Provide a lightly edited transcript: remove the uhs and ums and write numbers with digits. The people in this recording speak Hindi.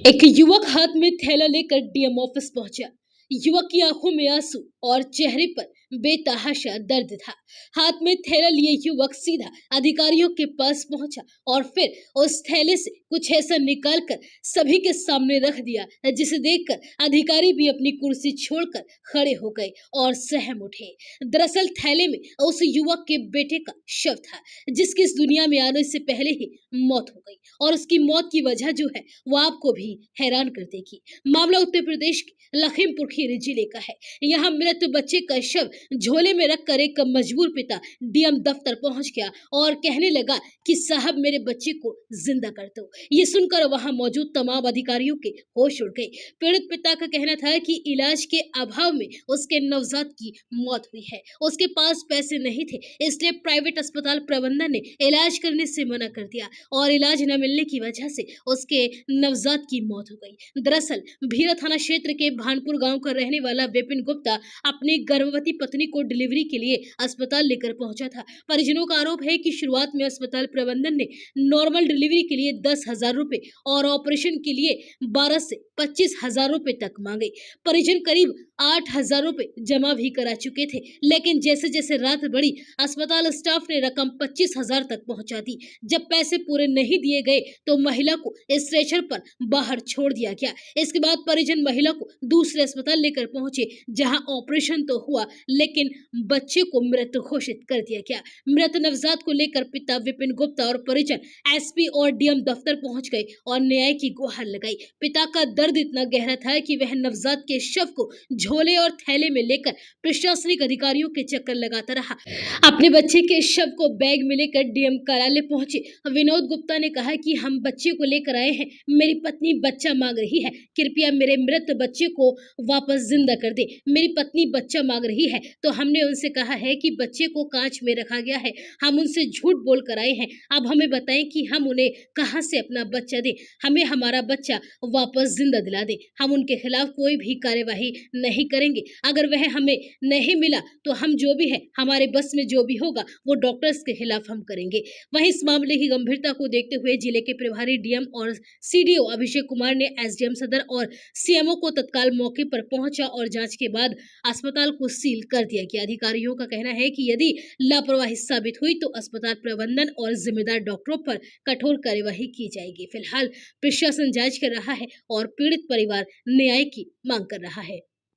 एक युवक हाथ में थैला लेकर डीएम ऑफिस पहुंचा। युवक की आंखों में आंसू और चेहरे पर बेतहाशा दर्द था। हाथ में थैला लिए युवक सीधा अधिकारियों के पास पहुंचा और फिर उस थैले से कुछ ऐसा निकालकर सभी के सामने रख दिया, जिसे देखकर अधिकारी भी अपनी कुर्सी छोड़कर खड़े हो गए और सहम उठे। दरअसल थैले में उस युवक के बेटे का शव था, जिसकी इस दुनिया में आने से पहले ही मौत हो गई और उसकी मौत की वजह जो है वो आपको भी हैरान कर देगी। मामला उत्तर प्रदेश के लखीमपुर खीरी जिले का है। यहाँ मृत बच्चे का शव झोले में रखकर एक मजबूर पिता डीएम दफ्तर पहुंच गया और कहने लगा कि साहब मेरे बच्चे को जिंदा कर दो। ये सुनकर वहां मौजूद तमाम अधिकारियों के होश उड़ गए। पीड़ित पिता का कहना था कि इलाज के अभाव में उसके नवजात की मौत हुई है। उसके पास पैसे नहीं थे, इसलिए प्राइवेट अस्पताल प्रबंधन ने इलाज करने से मना कर दिया और इलाज न मिलने की वजह से उसके नवजात की मौत हो गई। दरअसल भीरा थाना क्षेत्र के भानपुर गांव का रहने वाला विपिन गुप्ता अपनी गर्भवती पत्नी को डिलीवरी के लिए अस्पताल लेकर पहुंचा था। परिजनों का आरोप है कि शुरुआत में अस्पताल प्रबंधन ने नॉर्मल डिलीवरी के लिए 10,000 रुपए और ऑपरेशन के लिए 12 से 25,000 रुपए तक मांगे। परिजन करीब 8,000 रुपए जमा भी करा चुके थे, लेकिन जैसे जैसे रात बढ़ी अस्पताल स्टाफ ने रकम 25,000 तक पहुंचा दी। जब पैसे पूरे नहीं दिए गए तो महिला को स्ट्रेचर पर बाहर छोड़ दिया गया। इसके बाद परिजन महिला को दूसरे अस्पताल लेकर पहुंचे, जहां ऑपरेशन तो हुआ लेकिन बच्चे को मृत घोषित कर दिया गया। मृत नवजात को लेकर पिता विपिन गुप्ता और परिजन एसपी और डीएम दफ्तर पहुंच गए और न्याय की गुहार लगाई। पिता का दर्द इतना गहरा था कि वह नवजात के शव को झोले और थैले में लेकर प्रशासनिक अधिकारियों के चक्कर लगाता रहा। अपने बच्चे के शव को बैग में लेकर डीएम कार्यालय पहुंचे विनोद गुप्ता ने कहा कि हम बच्चे को लेकर आए हैं। मेरी पत्नी बच्चा मांग रही है, कृपया मेरे मृत बच्चे को वापस जिंदा कर दे। मेरी पत्नी बच्चा मांग रही है तो हमने उनसे कहा है कि बच्चे को कांच में रखा गया है। हम उनसे झूठ बोल कर आए हैं। अब हमें बताएं कि हम उन्हें कहां से अपना बच्चा दें। हमें हमारा बच्चा वापस जिंदा दिला दे। हम उनके खिलाफ कोई भी कार्यवाही नहीं करेंगे। अगर वह हमें नहीं मिला तो हम जो भी है हमारे बस में जो भी होगा वो डॉक्टर्स के खिलाफ हम करेंगे। वहीं इस मामले की गंभीरता को देखते हुए जिले के प्रभारी डीएम और सीडीओ अभिषेक कुमार ने एसडीएम सदर और सीएमओ को तत्काल मौके पर पहुंचा और जांच के बाद अस्पताल को सील कर दिया गया। अधिकारियों का कहना है कि यदि लापरवाही साबित हुई तो अस्पताल प्रबंधन और जिम्मेदार डॉक्टरों पर कठोर कार्यवाही की जाएगी। फिलहाल प्रशासन जांच कर रहा है और पीड़ित परिवार न्याय की मांग कर रहा है।